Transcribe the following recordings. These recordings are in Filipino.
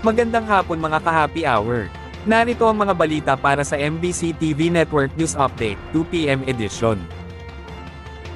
Magandang hapon mga ka-happy hour. Narito ang mga balita para sa MBC TV Network News Update, 2 PM edition.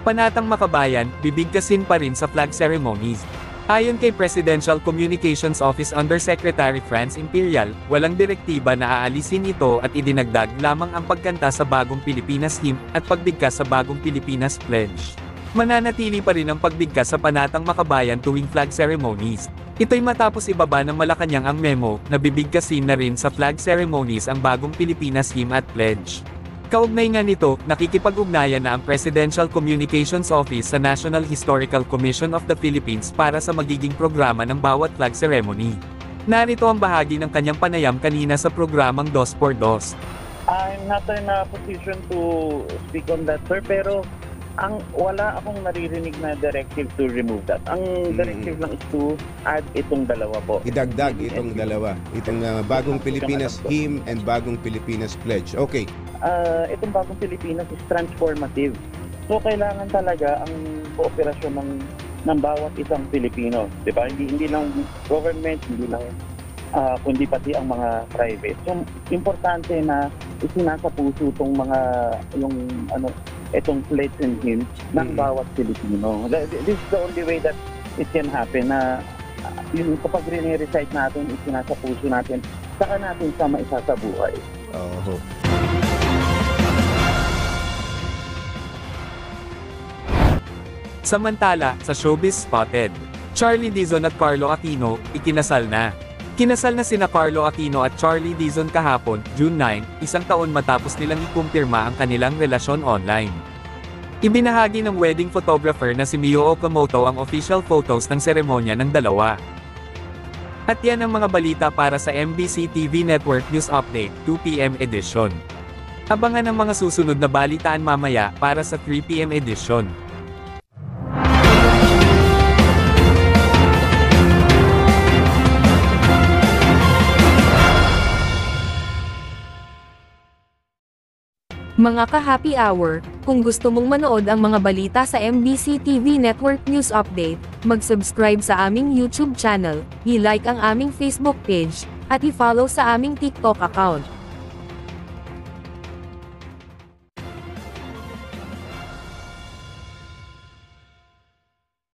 Panatang Makabayan, bibigkasin pa rin sa flag ceremonies. Ayon kay Presidential Communications Office Undersecretary Franz Imperial, walang direktiba na aalisin ito at idinagdag lamang ang pagkanta sa Bagong Pilipinas Hymn at pagbigkas sa Bagong Pilipinas Pledge. Mananatili pa rin ang pagbigkas sa Panatang Makabayan tuwing flag ceremonies. Ito'y matapos ibaba ng Malacanang ang memo na bibigkasin na rin sa flag ceremonies ang Bagong Pilipinas Hymn at Pledge. Kaugnay nga nito, nakikipag-ugnayan na ang Presidential Communications Office sa National Historical Commission of the Philippines para sa magiging programa ng bawat flag ceremony. Narito ang bahagi ng kanyang panayam kanina sa programang Dos por Dos. I'm not in a position to speak on that, sir, pero wala akong naririnig na directive to remove that. Ang directive lang is to add itong dalawa po. Idagdag itong dalawa. Itong Bagong Pilipinas Hymn and Bagong Pilipinas Pledge. Okay. Itong Bagong Pilipinas is transformative. So kailangan talaga ang kooperasyon ng bawat isang Pilipino, 'di ba? Hindi lang government, hindi lang kundi pati ang mga private. So importante na isinasa puso itong mga itong pledge and hymns ng bawat Pilipino. This is the only way that it can happen na yung kapag rin-recite natin, isinasa puso natin, saka natin sa maisasabuhay. Oh. Samantala, sa Showbiz Spotted, Charlie Dizon at Carlo Aquino, ikinasal na. Kinasal na sina Carlo Aquino at Charlie Dizon kahapon, June 9, isang taon matapos nilang ikumpirma ang kanilang relasyon online. Ibinahagi ng wedding photographer na si Mio Okamoto ang official photos ng seremonya ng dalawa. At yan ang mga balita para sa MBC TV Network News Update, 2 PM edition. Abangan ang mga susunod na balitaan mamaya para sa 3 PM edition. Mga ka-happy hour, kung gusto mong manood ang mga balita sa MBC TV Network News Update, mag-subscribe sa aming YouTube channel, i-like ang aming Facebook page, at i-follow sa aming TikTok account.